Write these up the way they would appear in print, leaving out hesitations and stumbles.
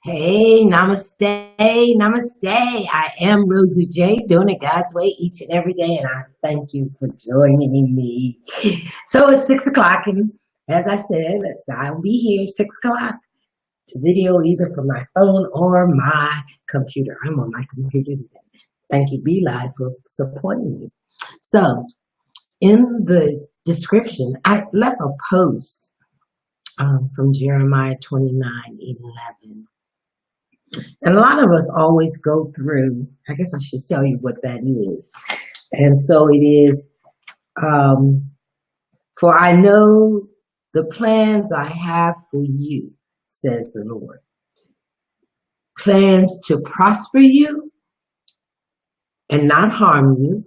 Hey, namaste, namaste. I am Rosie J, doing it God's way each and every day, and I thank you for joining me. So it's 6 o'clock, and as I said, I'll be here 6 o'clock to video either from my phone or my computer. I'm on my computer today. Thank you, Be Live, for supporting me. So, in the description, I left a post from Jeremiah 29:11. And a lot of us always go through, I guess I should tell you what that is. And so it is, um, for I know the plans I have for you, says the Lord. Plans to prosper you and not harm you.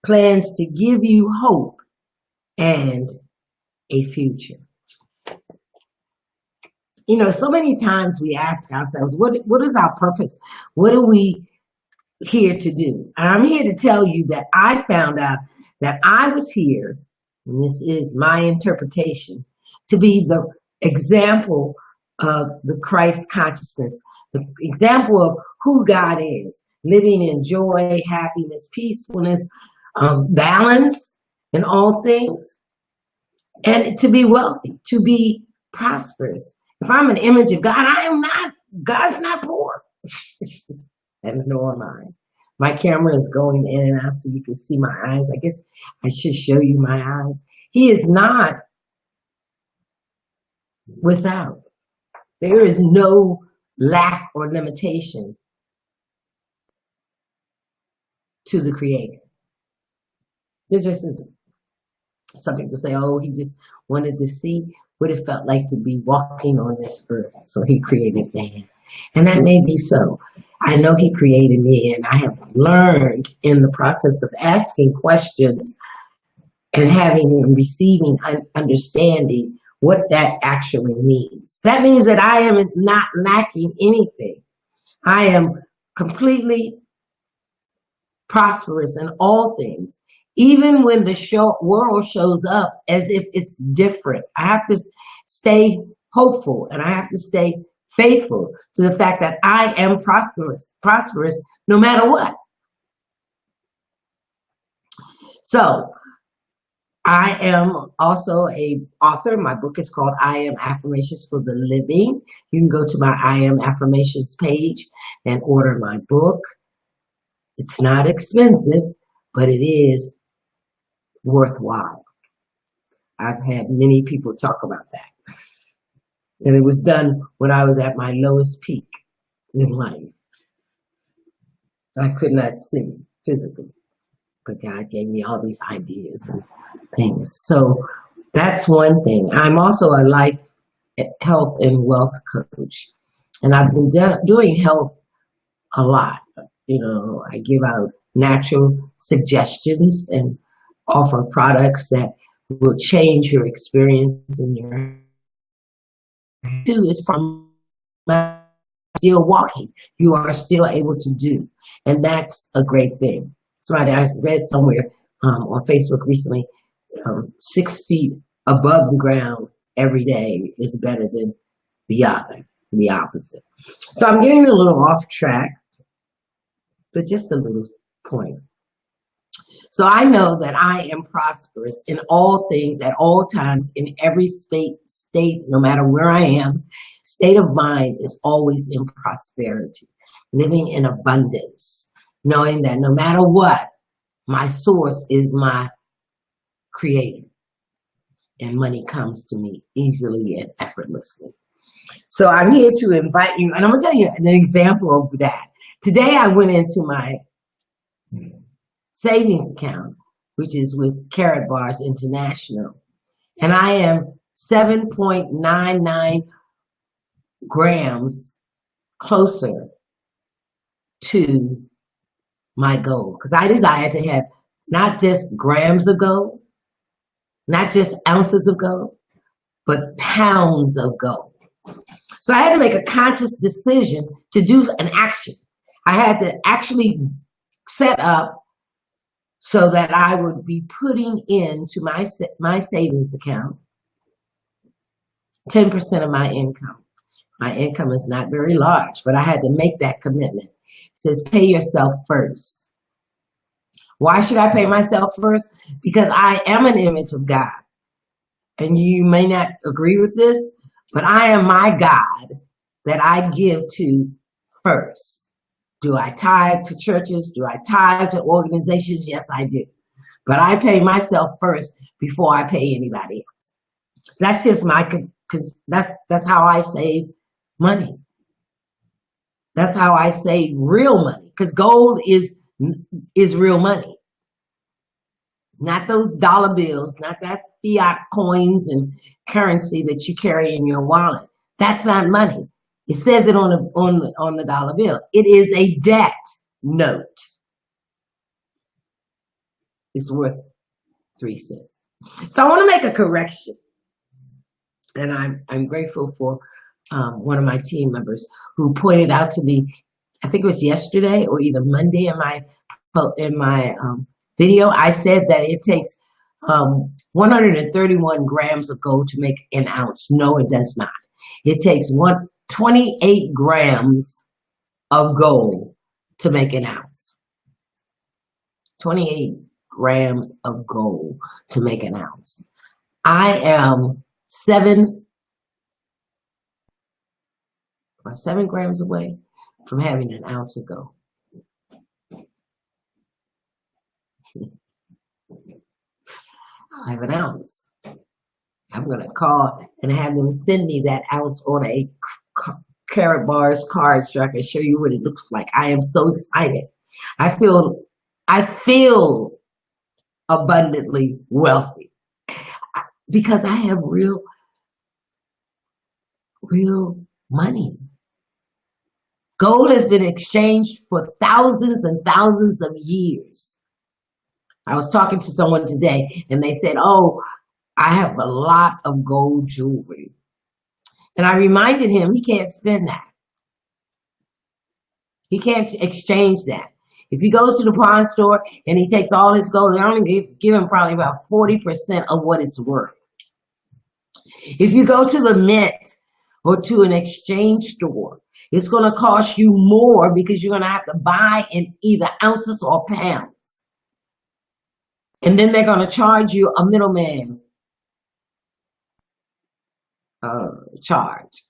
Plans to give you hope and a future. You know, so many times we ask ourselves, what is our purpose? What are we here to do? And I'm here to tell you that I found out that I was here, and this is my interpretation, to be the example of the Christ consciousness, the example of who God is, living in joy, happiness, peacefulness, balance in all things, and to be wealthy, to be prosperous. If I'm an image of God, I am not. God's not poor. And nor am I. My camera is going in and out so you can see my eyes. I guess I should show you my eyes. He is not without. There is no lack or limitation to the Creator. There just isn't. Some people say, oh, he just wanted to see what it felt like to be walking on this earth. So he created man. And that may be so. I know he created me, and I have learned in the process of asking questions and having and receiving understanding what that actually means. That means that I am not lacking anything. I am completely prosperous in all things. Even when the world shows up as if it's different, I have to stay hopeful, and I have to stay faithful to the fact that I am prosperous no matter what. So I am also a author. My book is called I Am Affirmations for the Living. You can go to my I Am Affirmations page and order my book. It's not expensive, but it is worthwhile. I've had many people talk about that. And it was done when I was at my lowest peak in life. I could not see physically, but God gave me all these ideas and things. So that's one thing. I'm also a life, health, and wealth coach. And I've been doing health a lot. You know, I give out natural suggestions and offer products that will change your experience in your do is from still walking. You are still able to do. And that's a great thing. Somebody I read somewhere on Facebook recently, 6 feet above the ground every day is better than the opposite. So I'm getting a little off track, but just a little point. So I know that I am prosperous in all things at all times in every state, no matter where I am. State of mind is always in prosperity, living in abundance, knowing that no matter what, my source is my Creator, and money comes to me easily and effortlessly. So I'm here to invite you, and I'm going to tell you an example of that. Today I went into my savings account, which is with Karatbars International, and I am 7.99 grams closer to my goal, because I desire to have not just grams of gold, not just ounces of gold, but pounds of gold. So I had to make a conscious decision to do an action. I had to actually set up so that I would be putting into my savings account 10% of my income. My income is not very large, but I had to make that commitment. It says pay yourself first. Why should I pay myself first? Because I am an image of God. And you may not agree with this, but I am my God that I give to first. Do I tithe to churches? Do I tithe to organizations? Yes, I do. But I pay myself first before I pay anybody else. That's just that's how I save money. That's how I save real money. Because gold is real money. Not those dollar bills, not that fiat coins and currency that you carry in your wallet. That's not money. It says it on the dollar bill. It is a debt note. It's worth 3 cents. So I want to make a correction, and I'm grateful for one of my team members who pointed out to me. I think it was yesterday or either Monday in my video. I said that it takes 131 grams of gold to make an ounce. No, it does not. It takes 28 grams of gold to make an ounce. 28 grams of gold to make an ounce. I am 7 grams away from having an ounce of gold. I have an ounce. I'm going to call and have them send me that ounce on a Karatbars card so I can show you what it looks like. I am so excited. I feel abundantly wealthy because I have real money. Gold has been exchanged for thousands and thousands of years. I was talking to someone today and they said, oh, I have a lot of gold jewelry. And I reminded him he can't spend that. He can't exchange that. If he goes to the pawn store and he takes all his gold, they only give him probably about 40% of what it's worth. If you go to the mint or to an exchange store, it's going to cost you more because you're going to have to buy in either ounces or pounds. And then they're going to charge you a middleman charge.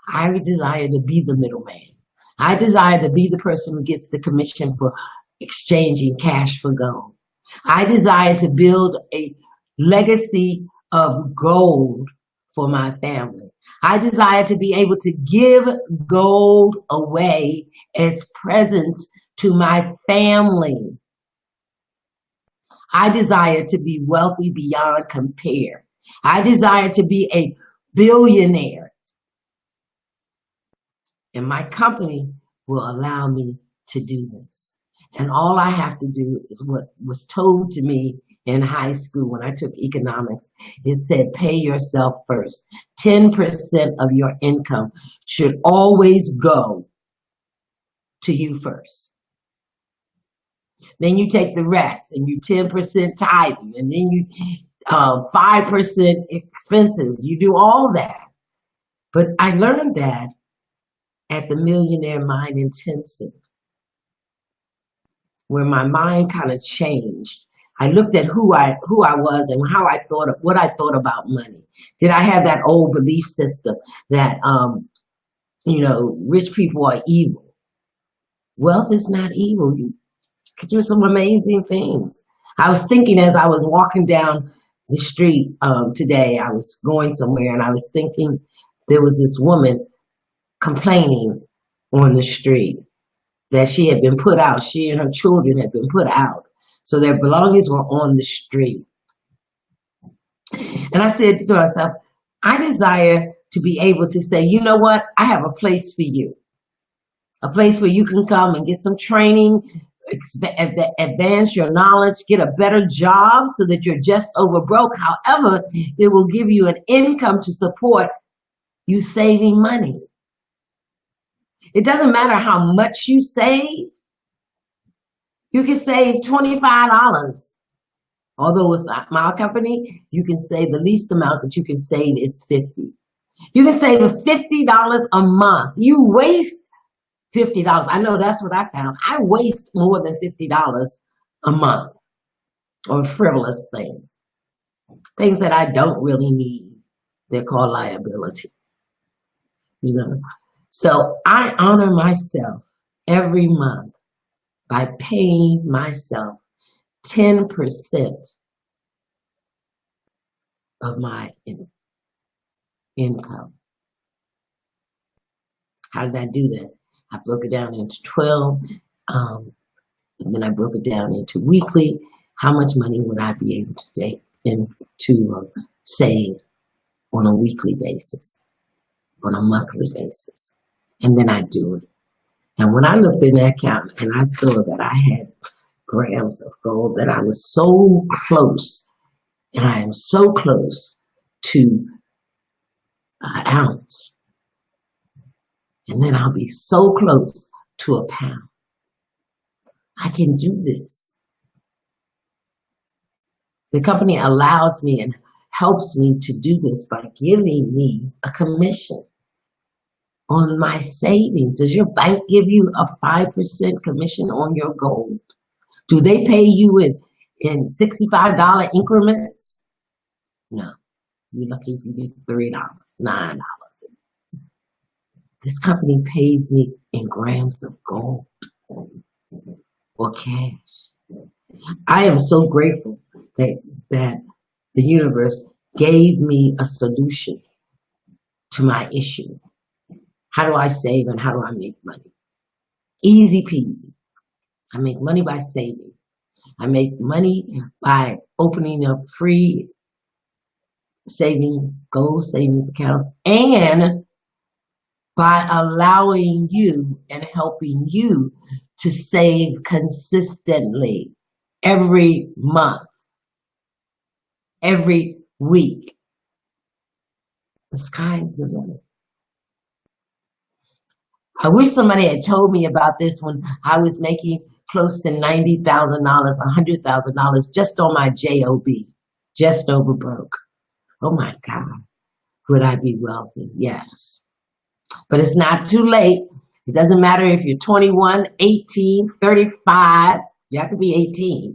I desire to be the middleman. I desire to be the person who gets the commission for exchanging cash for gold. I desire to build a legacy of gold for my family. I desire to be able to give gold away as presents to my family. I desire to be wealthy beyond compare. I desire to be a billionaire. And my company will allow me to do this. And all I have to do is what was told to me in high school when I took economics. It said, pay yourself first. 10% of your income should always go to you first. Then you take the rest and you 10% tithing, and then you 5% expenses. You do all that. But I learned that at the Millionaire Mind Intensive, where my mind kind of changed. I looked at who I was and what I thought about money. Did I have that old belief system that rich people are evil? Wealth is not evil. You could do some amazing things. I was thinking as I was walking down the street today, I was going somewhere, and I was thinking there was this woman complaining on the street that she had been put out. She and her children had been put out. So their belongings were on the street. And I said to myself, I desire to be able to say, you know what? I have a place for you. A place where you can come and get some training, advance your knowledge, get a better job so that you're just over broke. However, it will give you an income to support you saving money. It doesn't matter how much you save. You can save $25. Although with my company, you can save the least amount that you can save is $50. You can save $50 a month. You waste $50. I know that's what I found. I waste more than $50 a month on frivolous things. Things that I don't really need. They're called liabilities. You know. So I honor myself every month by paying myself 10% of my income. How did I do that? I broke it down into 12, and then I broke it down into weekly. How much money would I be able to take and to save on a weekly basis, on a monthly basis? And then I do it. And when I looked in that account and I saw that I had grams of gold, that I was so close, and I am so close to an ounce, and then I'll be so close to a pound. I can do this. The company allows me and helps me to do this by giving me a commission on my savings. Does your bank give you a 5% commission on your gold? Do they pay you in $65 increments? No. You're lucky if you get $3, $9. This company pays me in grams of gold or cash. I am so grateful that the universe gave me a solution to my issue. How do I save and how do I make money? Easy peasy. I make money by saving. I make money by opening up free savings, gold savings accounts, and by allowing you and helping you to save consistently every month, every week. The sky's the limit. I wish somebody had told me about this when I was making close to $90,000, $100,000 just on my job, just over broke. Oh my God, would I be wealthy? Yes. But it's not too late. It doesn't matter if you're 21, 18, 35. You have to be 18.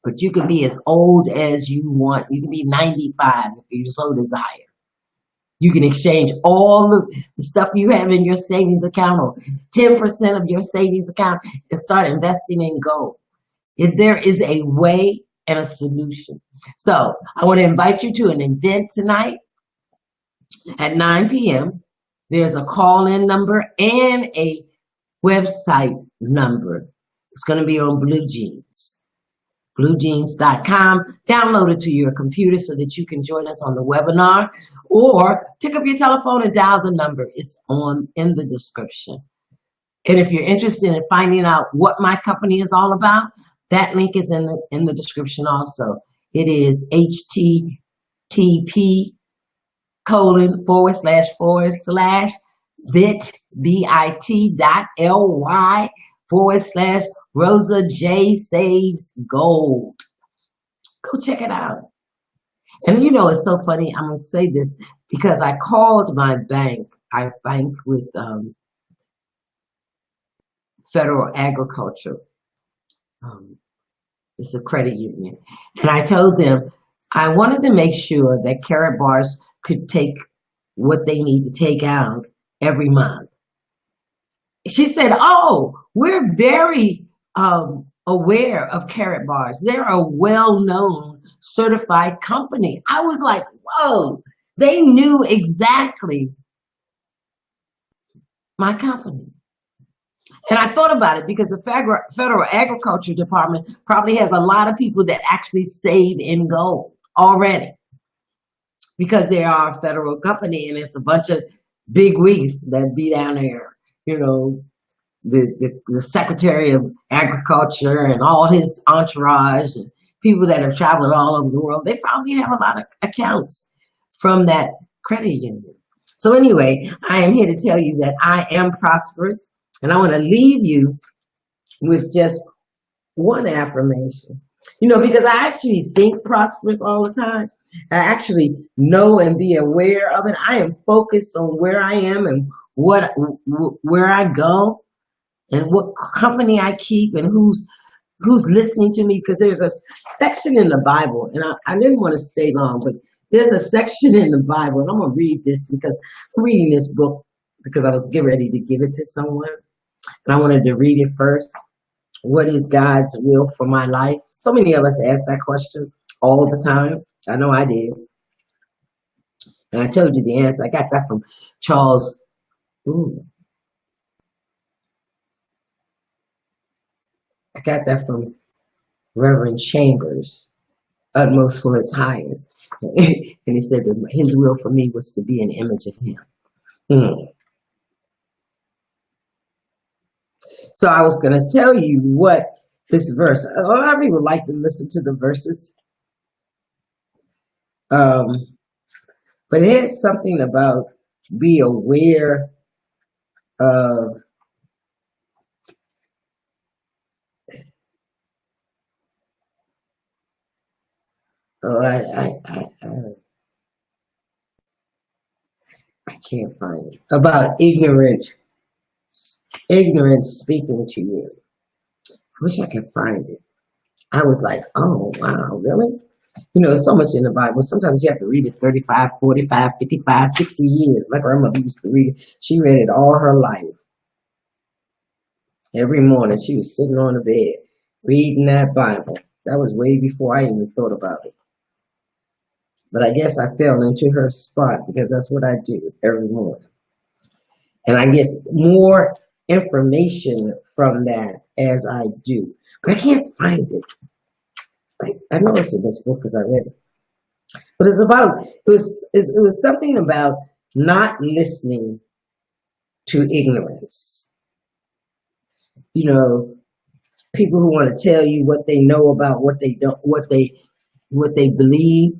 But you can be as old as you want. You can be 95 if you so desire. You can exchange all the stuff you have in your savings account or 10% of your savings account and start investing in gold. If there is a way and a solution. So I want to invite you to an event tonight at 9 p.m. There's a call-in number and a website number. It's going to be on Blue Jeans. BlueJeans.com. Download it to your computer so that you can join us on the webinar, or pick up your telephone and dial the number. It's in the description. And if you're interested in finding out what my company is all about, that link is in the description also. It is http://bit.ly/Rosa J Saves Gold. Go check it out. And you know, it's so funny. I'm going to say this because I called my bank. I bank with Federal Agriculture. It's a credit union. And I told them I wanted to make sure that Karatbars could take what they need to take out every month. She said, oh, we're very aware of Karatbars. They're a well-known certified company. I was like, whoa, they knew exactly my company. And I thought about it because the Federal Agriculture Department probably has a lot of people that actually save in gold already, because they are a federal company and it's a bunch of big wigs that be down there. You know, the Secretary of Agriculture and all his entourage and people that have traveled all over the world. They probably have a lot of accounts from that credit union. So anyway, I am here to tell you that I am prosperous, and I want to leave you with just one affirmation. You know, because I actually think prosperous all the time. I actually know and be aware of it. I am focused on where I am and where I go and what company I keep and who's listening to me, because there's a section in the Bible, and I didn't want to stay long, but there's a section in the Bible, and I'm going to read this because I'm reading this book because I was getting ready to give it to someone, and I wanted to read it first. What is God's will for my life? So many of us ask that question all the time. I know I did. And I told you the answer. I got that from Charles. Ooh, I got that from Reverend Chambers, utmost for his highest. And he said that his will for me was to be an image of him. Hmm. So I was going to tell you what this verse, a lot of people like to listen to the verses. But it has something about be aware of oh, I can't find it. About ignorance speaking to you. I wish I could find it. I was like, oh, wow, really? You know, there's so much in the Bible. Sometimes you have to read it 35, 45, 55, 60 years. My grandmother used to read it. She read it all her life. Every morning she was sitting on the bed reading that Bible. That was way before I even thought about it. But I guess I fell into her spot because that's what I do every morning. And I get more information from that as I do. But I can't find it. I know it's in this book because I read it. But it was something about not listening to ignorance. You know, people who want to tell you what they know about what they don't, what they believe.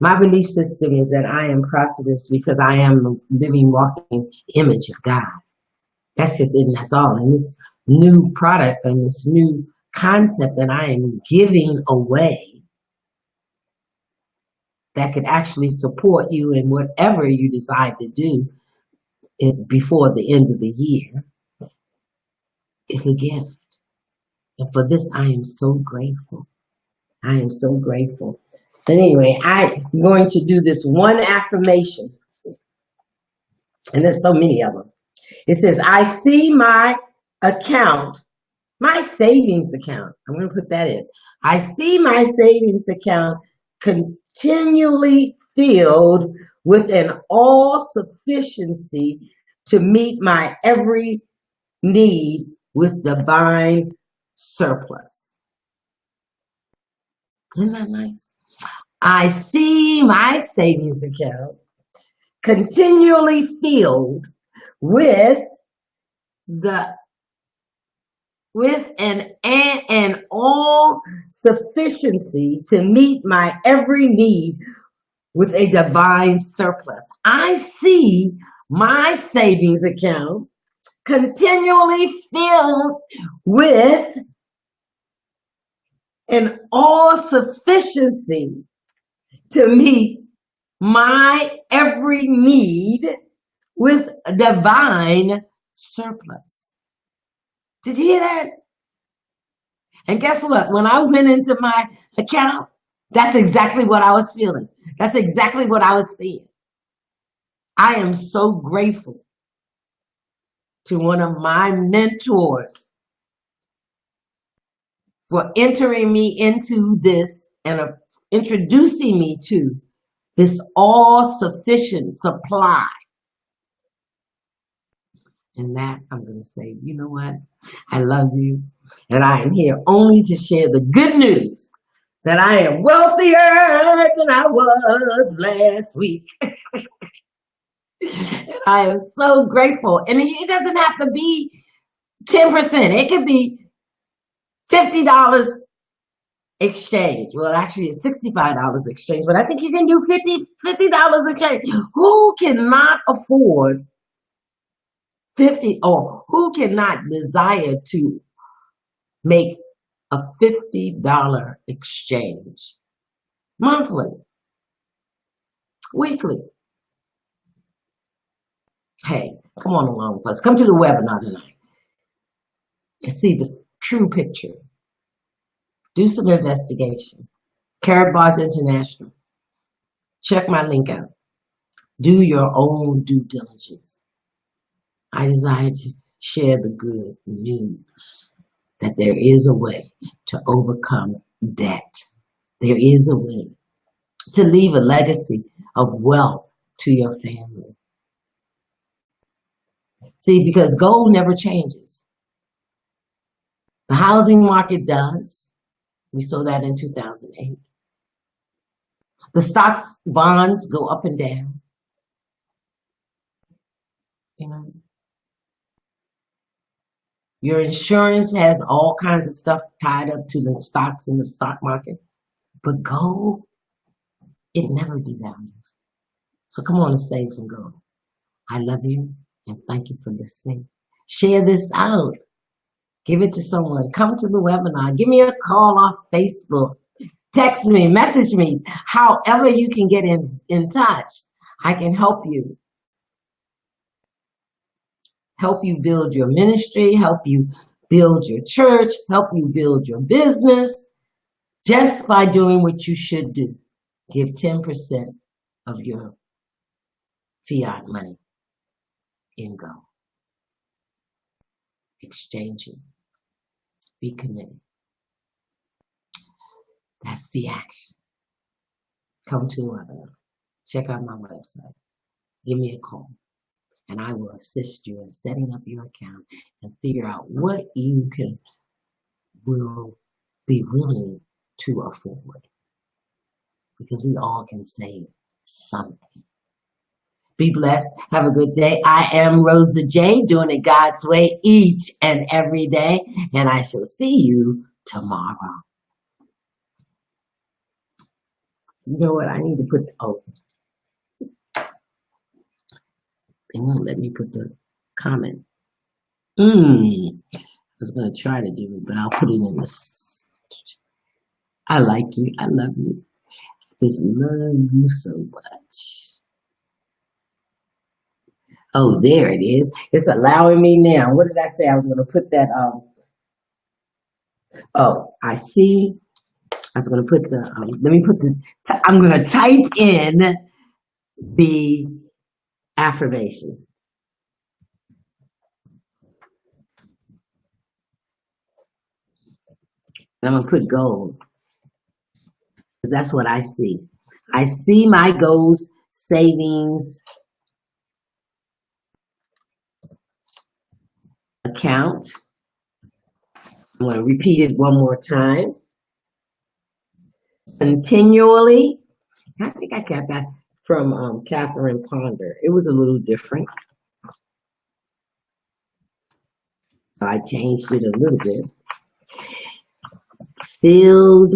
My belief system is that I am prosperous because I am the living, walking image of God. That's just it, and that's all. And this new product and this new concept that I am giving away that could actually support you in whatever you decide to do before the end of the year is a gift. And for this, I am so grateful. I am so grateful. But anyway, I'm going to do this one affirmation. And there's so many of them. It says, I see my account, my savings account. I'm going to put that in. I see my savings account continually filled with an all sufficiency to meet my every need with divine surplus. Isn't that nice? I see my savings account continually filled with an all sufficiency to meet my every need with a divine surplus. I see my savings account continually filled with an all sufficiency to meet my every need with divine surplus. Did you hear that? And guess what? When I went into my account, that's exactly what I was feeling. That's exactly what I was seeing. I am so grateful to one of my mentors for entering me into this and introducing me to this all-sufficient supply. And that I'm going to say, you know what? I love you. And I am here only to share the good news that I am wealthier than I was last week. And I am so grateful. And it doesn't have to be 10%. It could be $50 exchange. Well, actually, it's $65 exchange, but I think you can do $50 exchange. Who cannot afford 50, or who cannot desire to make a $50 exchange monthly? weekly. Hey, come on along with us. Come to the webinar tonight and see the true picture. Do some investigation. Karatbars International. Check my link out. Do your own due diligence. I desire to share the good news that there is a way to overcome debt. There is a way to leave a legacy of wealth to your family. See, because gold never changes. The housing market does. We saw that in 2008. The stocks, bonds go up and down. You know, your insurance has all kinds of stuff tied up to the stocks in the stock market. But gold, it never devalues. So come on and save some gold. I love you and thank you for listening. Share this out. Give it to someone. Come to the webinar. Give me a call off Facebook. Text me, message me. However you can get in touch, I can help you. Help you build your ministry, help you build your church, help you build your business, just by doing what you should do. Give 10% of your fiat money in gold. Exchanging. Be committed. That's the action. Come to the webinar. Check out my website. Give me a call. And I will assist you in setting up your account and figure out what you will be willing to afford. Because we all can save something. Be blessed. Have a good day. I am Rosa J, doing it God's way each and every day. And I shall see you tomorrow. You know what? I need to put, they won't let me put the comment. I was going to try to do it, but I'll put it in this. I like you. I love you. I just love you so much. Oh, there it is. It's allowing me now. What did I say? I was going to put that, oh, I see. I was going to put the, let me put the, I'm going to type in the affirmation. I'm going to put gold, because that's what I see. I see my goals savings account. I'm going to repeat it one more time. Continually. I think I got that from Catherine Ponder. It was a little different. So I changed it a little bit. Filled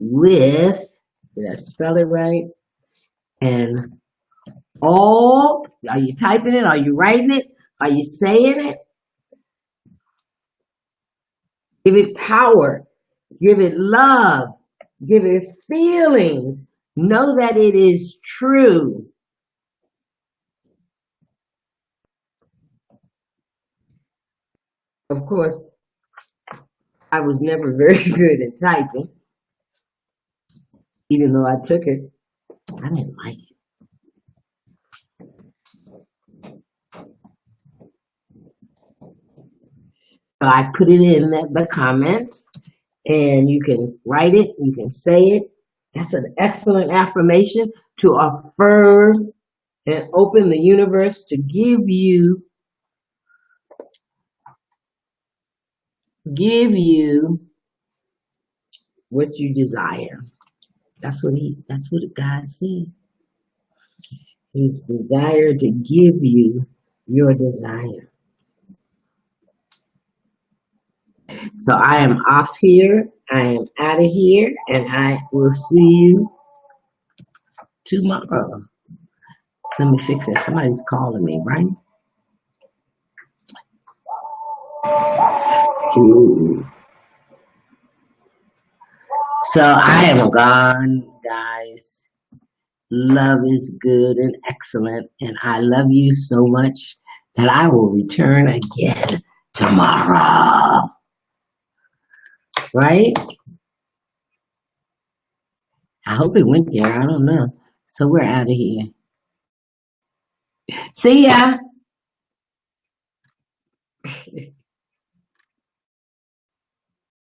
with, did I spell it right? And all, are you typing it? Are you writing it? Are you saying it? Give it power. Give it love. Give it feelings. Know that it is true. Of course, I was never very good at typing. Even though I took it, I didn't like it. So I put it in the comments, and you can write it, you can say it. That's an excellent affirmation to affirm and open the universe to give you what you desire. That's what God said. He's desired to give you your desire. So I am off here. I am out of here, and I will see you tomorrow. Let me fix that. Somebody's calling me, right? So I am gone, guys. love is good and excellent, and I love you so much that I will return again tomorrow. Right? I hope it went there. I don't know. So we're out of here. See ya.